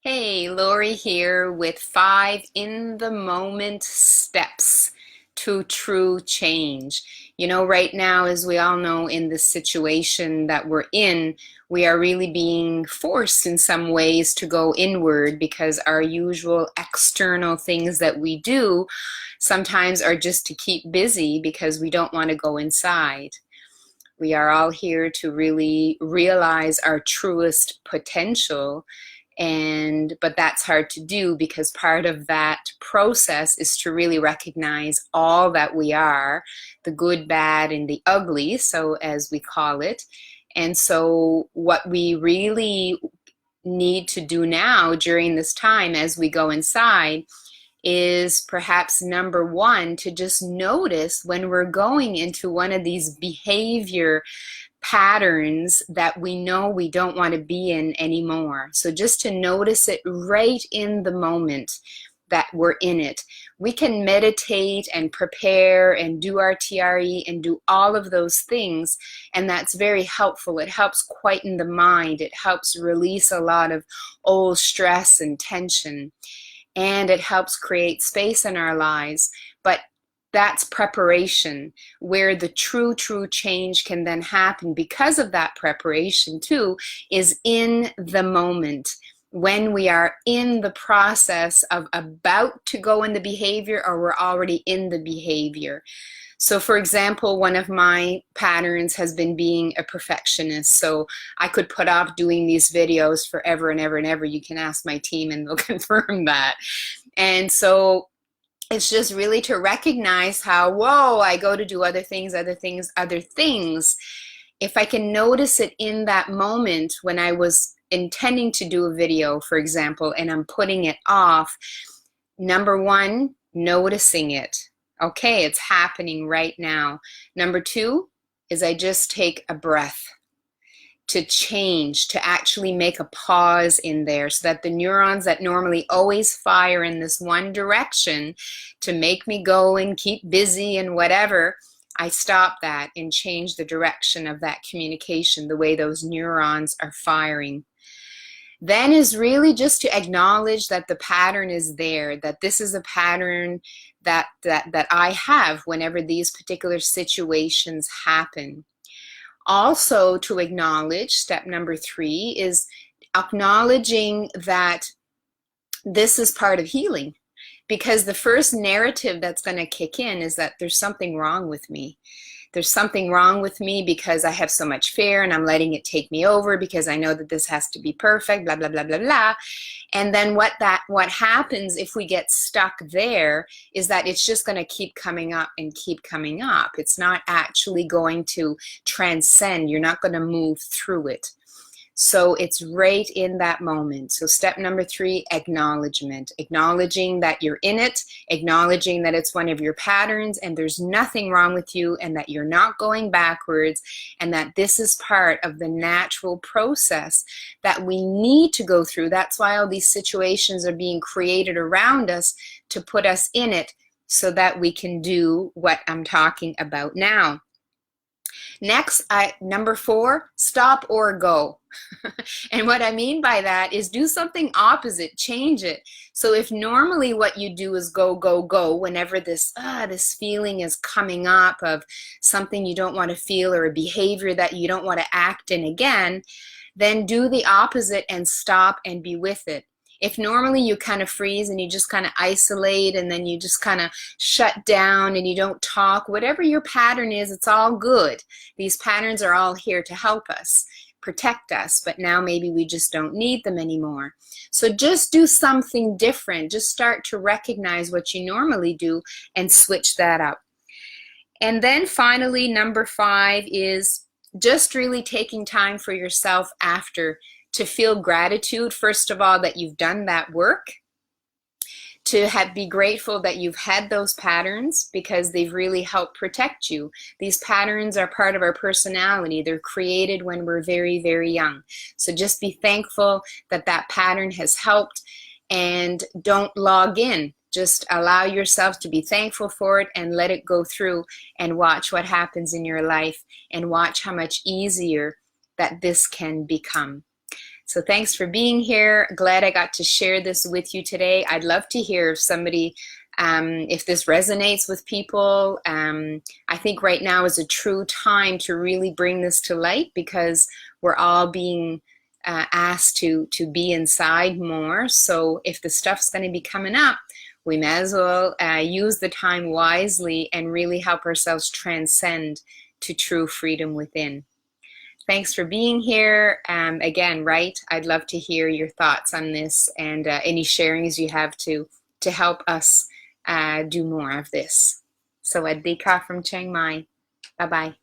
Hey, Lori here with 5 in the moment steps to true change. Right now, as we all know, in the situation that we're in, we are really being forced in some ways to go inward because our usual external things that we do sometimes are just to keep busy because we don't want to go inside. We are all here to really realize our truest potential, and but that's hard to do because part of that process is to really recognize all that we are, the good, bad, and the ugly, so as we call it. And so what we really need to do now during this time as we go inside is perhaps number one, to just notice when we're going into one of these behavior patterns that we know we don't want to be in anymore. So just to notice it right in the moment that we're in it. We can meditate and prepare and do our TRE and do all of those things, and that's very helpful. It helps quieten the mind. It helps release a lot of old stress and tension, and it helps create space in our lives. But that's preparation, where the true change can then happen because of that preparation too, is in the moment when we are in the process of about to go in the behavior, or we're already in the behavior. So for example, one of my patterns has been being a perfectionist. So I could put off doing these videos forever and ever and ever. You can ask my team and they'll confirm that. And so it's just really to recognize how, whoa, I go to do other things, other things, other things. If I can notice it in that moment when I was intending to do a video, for example, and I'm putting it off, number one, noticing it. Okay, it's happening right now. Number two is I just take a breath to change, to actually make a pause in there so that the neurons that normally always fire in this one direction to make me go and keep busy and whatever, I stop that and change the direction of that communication, the way those neurons are firing. Then is really just to acknowledge that the pattern is there, that this is a pattern that I have whenever these particular situations happen. Also, to acknowledge, step number 3 is acknowledging that this is part of healing, because the first narrative that's going to kick in is that there's something wrong with me. There's something wrong with me because I have so much fear and I'm letting it take me over because I know that this has to be perfect, blah, blah, blah, blah, blah. And then what happens if we get stuck there is that it's just going to keep coming up and keep coming up. It's not actually going to transcend. You're not going to move through it. So it's right in that moment. So step number 3, acknowledgement. Acknowledging that you're in it, acknowledging that it's one of your patterns and there's nothing wrong with you and that you're not going backwards, and that this is part of the natural process that we need to go through. That's why all these situations are being created around us to put us in it so that we can do what I'm talking about now. Next, number 4, stop or go. And what I mean by that is do something opposite, change it. So if normally what you do is go, go, go, whenever this feeling is coming up of something you don't want to feel or a behavior that you don't want to act in again, then do the opposite and stop and be with it. If normally you kind of freeze and you just kind of isolate and then you just kind of shut down and you don't talk, whatever your pattern is, it's all good. These patterns are all here to help us, protect us, but now maybe we just don't need them anymore. So just do something different. Just start to recognize what you normally do and switch that up. And then finally, number 5 is just really taking time for yourself after to feel gratitude, first of all, that you've done that work, to be grateful that you've had those patterns because they've really helped protect you. These patterns are part of our personality. They're created when we're very, very young. So just be thankful that that pattern has helped, and don't log in. Just allow yourself to be thankful for it and let it go through and watch what happens in your life and watch how much easier that this can become. So thanks for being here. Glad I got to share this with you today. I'd love to hear if somebody, if this resonates with people. I think right now is a true time to really bring this to light, because we're all being asked to be inside more. So if the stuff's going to be coming up, we may as well use the time wisely and really help ourselves transcend to true freedom within. Thanks for being here. Again, right, I'd love to hear your thoughts on this and any sharings you have to help us do more of this. So Adhika from Chiang Mai. Bye-bye.